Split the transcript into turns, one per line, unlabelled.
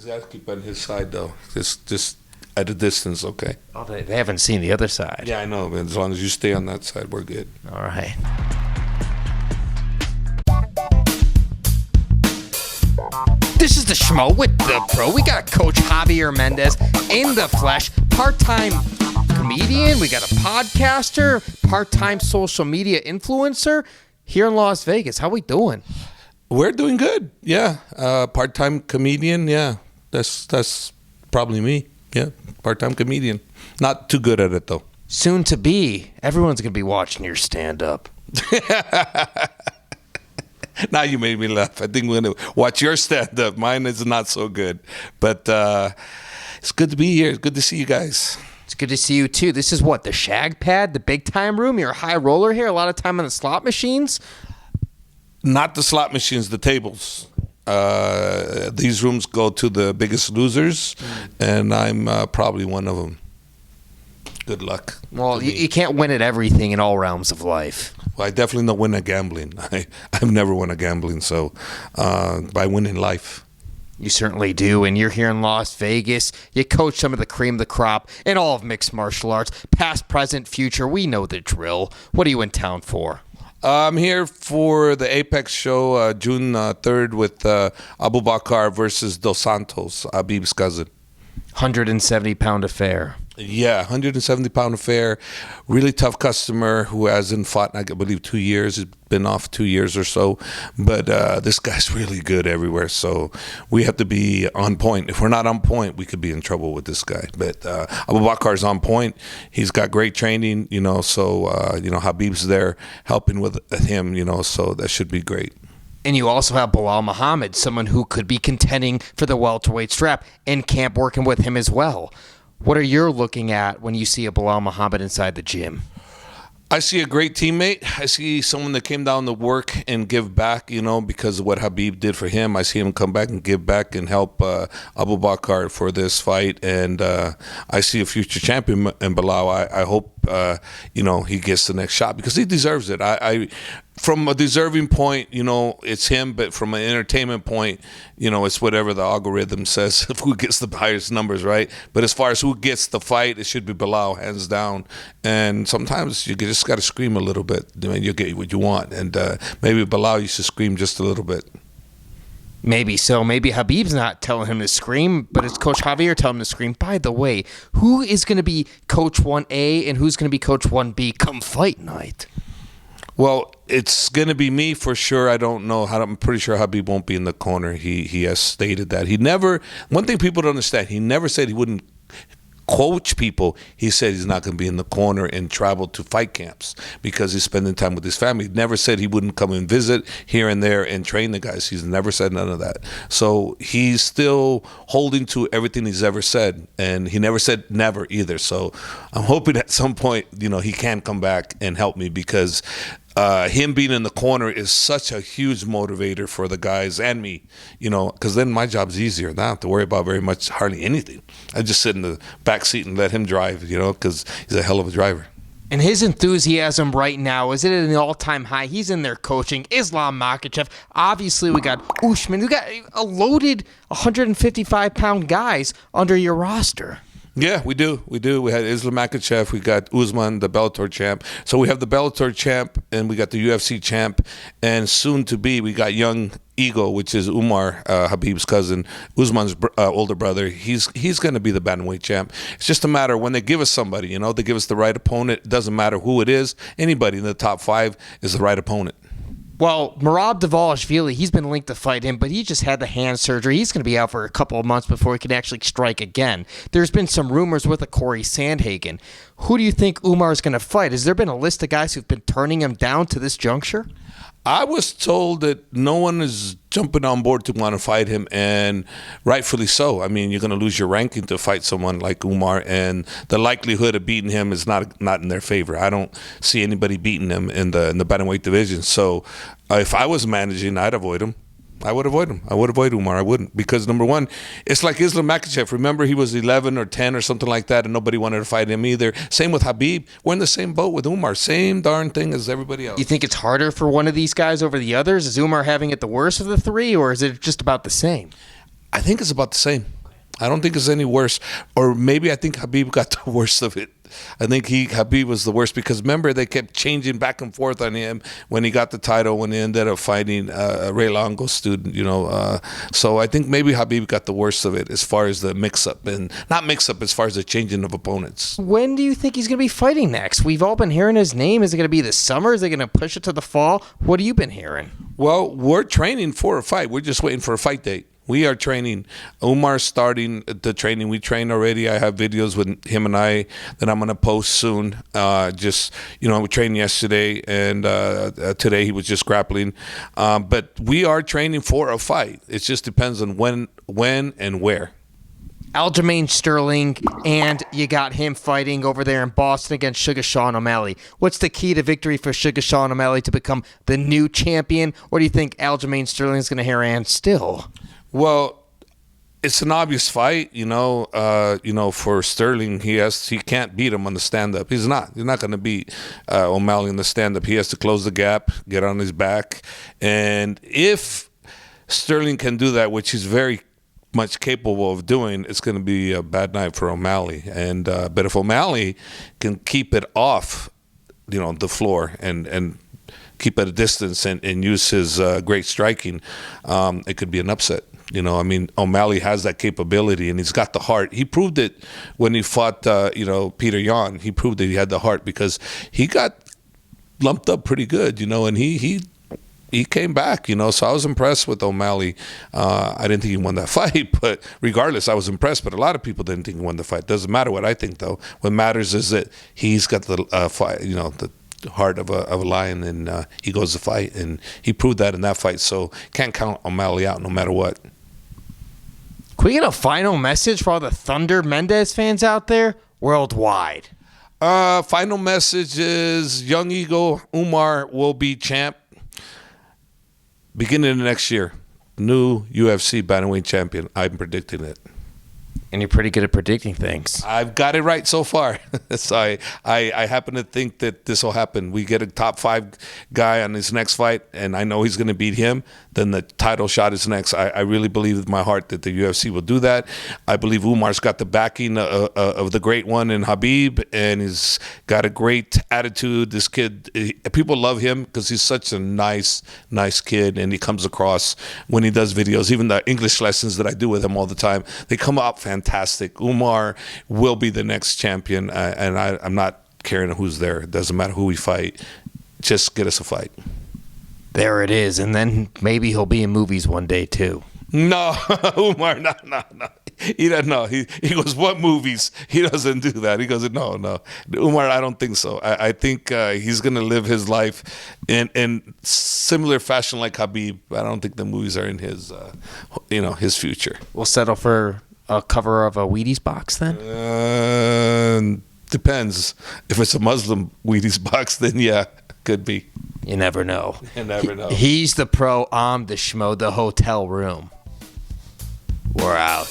got to keep on his side, though. Just at a distance, okay?
Oh, they haven't seen the other side.
Yeah, I know, but as long as you stay on that side, we're good.
All right. This is the Schmo with the Pro. We got Coach Javier Mendez in the flesh, part-time comedian. We got a podcaster, part-time social media influencer here in Las Vegas. How we doing?
We're doing good. Yeah, part-time comedian. Yeah, that's probably me. Yeah, part-time comedian. Not too good at it though.
Soon to be. Everyone's gonna be watching your stand-up.
Now you made me laugh. I think we're going to watch your stand-up. Mine is not so good. But it's good to be here. It's good to see you guys.
It's good to see you, too. This is what, the shag pad, the big-time room? You're a high roller here? A lot of time on the slot machines?
Not the slot machines, the tables. These rooms go to the biggest losers, and I'm probably one of them. Good luck.
Well, you can't win at everything in all realms of life.
Well, I definitely don't win at gambling. I've never won at gambling, so by winning life.
You certainly do, and you're here in Las Vegas. You coach some of the cream of the crop in all of mixed martial arts. Past, present, future, we know the drill. What are you in town for?
I'm here for the Apex show, June 3rd with Abu Bakr versus Dos Santos, Khabib's cousin.
170-pound affair.
Yeah, 170-pound affair. Really tough customer who hasn't fought in, I believe, 2 years. He's been off 2 years or so. But this guy's really good everywhere. So we have to be on point. If we're not on point, we could be in trouble with this guy. But Abu Bakr's on point. He's got great training, so, Khabib's there helping with him, so that should be great.
And you also have Belal Muhammad, someone who could be contending for the welterweight strap, in camp working with him as well. What are you looking at when you see a Belal Muhammad inside the gym?
I see a great teammate. I see someone that came down to work and give back, because of what Khabib did for him. I see him come back and give back and help Abu Bakr for this fight. And I see a future champion in Belal. I hope, he gets the next shot because he deserves it. From a deserving point, it's him. But from an entertainment point, it's whatever the algorithm says of who gets the highest numbers, right? But as far as who gets the fight, it should be Belal, hands down. And sometimes you just got to scream a little bit. You'll get what you want. And maybe Belal used to scream just a little bit.
Maybe so. Maybe Khabib's not telling him to scream, but it's Coach Javier telling him to scream. By the way, who is going to be Coach 1A and who's going to be Coach 1B come fight night?
Well, it's going to be me for sure. I don't know. I'm pretty sure Khabib won't be in the corner. He has stated that. One thing people don't understand, he never said he wouldn't coach people. He said he's not going to be in the corner and travel to fight camps because he's spending time with his family. He never said he wouldn't come and visit here and there and train the guys. He's never said none of that. So he's still holding to everything he's ever said, and he never said never either. So I'm hoping at some point, he can come back and help me because him being in the corner is such a huge motivator for the guys and me, because then my job's easier. I don't have to worry about hardly anything. I just sit in the back seat and let him drive, because he's a hell of a driver.
And his enthusiasm right now, is it at an all-time high? He's in there coaching Islam Makhachev. Obviously, we got Usman. We got a loaded 155-pound guys under your roster.
Yeah, we do. We had Islam Makhachev. We got Usman, the Bellator champ. So we have the Bellator champ, and we got the UFC champ. And soon to be, we got young Eagle, which is Umar, Khabib's cousin, Usman's older brother. He's going to be the bantamweight champ. It's just a matter when they give us somebody, they give us the right opponent. It doesn't matter who it is. Anybody in the top 5 is the right opponent.
Well, Merab Dvalishvili, he's been linked to fight him, but he just had the hand surgery. He's going to be out for a couple of months before he can actually strike again. There's been some rumors with a Corey Sandhagen. Who do you think Umar's going to fight? Has there been a list of guys who've been turning him down to this juncture?
I was told that no one is jumping on board to want to fight him, and rightfully so. I mean, you're going to lose your ranking to fight someone like Umar, and the likelihood of beating him is not in their favor. I don't see anybody beating him in the bantamweight division. So if I was managing, I'd avoid him. I would avoid him. I would avoid Umar. I wouldn't. Because, number one, it's like Islam Makhachev. Remember, he was 11 or 10 or something like that, and nobody wanted to fight him either. Same with Khabib. We're in the same boat with Umar. Same darn thing as everybody else.
You think it's harder for one of these guys over the others? Is Umar having it the worst of the three, or is it just about the same?
I think it's about the same. I don't think it's any worse. Or maybe I think Khabib got the worst of it. I think Khabib was the worst because remember they kept changing back and forth on him when he got the title, when he ended up fighting a Ray Longo student, So I think maybe Khabib got the worst of it as far as the mix-up, and not mix-up as far as the changing of opponents.
When do you think he's going to be fighting next? We've all been hearing his name. Is it going to be the summer? Is it going to push it to the fall? What have you been hearing?
Well, we're training for a fight. We're just waiting for a fight date. We are training. Umar's starting the training. We train already. I have videos with him and I that I'm going to post soon. We trained yesterday, and today he was just grappling. But we are training for a fight. It just depends on when and where.
Aljamain Sterling, and you got him fighting over there in Boston against Sugar Sean O'Malley. What's the key to victory for Sugar Sean O'Malley to become the new champion? Or do you think Aljamain Sterling is going to haran still?
Well, it's an obvious fight, for Sterling. He can't beat him on the stand-up. He's not going to beat O'Malley in the stand-up. He has to close the gap, get on his back. And if Sterling can do that, which he's very much capable of doing, it's going to be a bad night for O'Malley. And but if O'Malley can keep it off, the floor and keep at a distance and use his great striking, it could be an upset. O'Malley has that capability, and he's got the heart. He proved it when he fought, Peter Yan. He proved that he had the heart because he got lumped up pretty good, and he came back, So I was impressed with O'Malley. I didn't think he won that fight, but regardless, I was impressed. But a lot of people didn't think he won the fight. Doesn't matter what I think, though. What matters is that he's got the fight, the heart of a lion, and he goes to fight, and he proved that in that fight. So can't count O'Malley out no matter what.
Can we get a final message for all the Thunder Mendez fans out there worldwide?
Final message is Young Eagle Umar will be champ beginning of next year. New UFC bantamweight champion. I'm predicting it.
And you're pretty good at predicting things.
I've got it right so far. So I happen to think that this will happen. We get a top 5 guy on his next fight, and I know he's going to beat him. Then the title shot is next. I really believe with my heart that the UFC will do that. I believe Umar's got the backing of the great one in Khabib, and he's got a great attitude. This kid, people love him because he's such a nice kid, and he comes across when he does videos. Even the English lessons that I do with him all the time, they come up fantastic. Umar will be the next champion, and I'm not caring who's there. It doesn't matter who we fight. Just get us a fight.
There it is. And then maybe he'll be in movies one day, too.
No, Umar, no. He doesn't know. He goes, what movies? He doesn't do that. He goes, no. Umar, I don't think so. I think he's going to live his life in similar fashion like Khabib. I don't think the movies are in his, his future.
We'll settle for a cover of a Wheaties box then?
Depends. If it's a Muslim Wheaties box, then yeah, could be.
You never know.
You never know.
He's the pro, I'm the Schmo, the hotel room. We're out.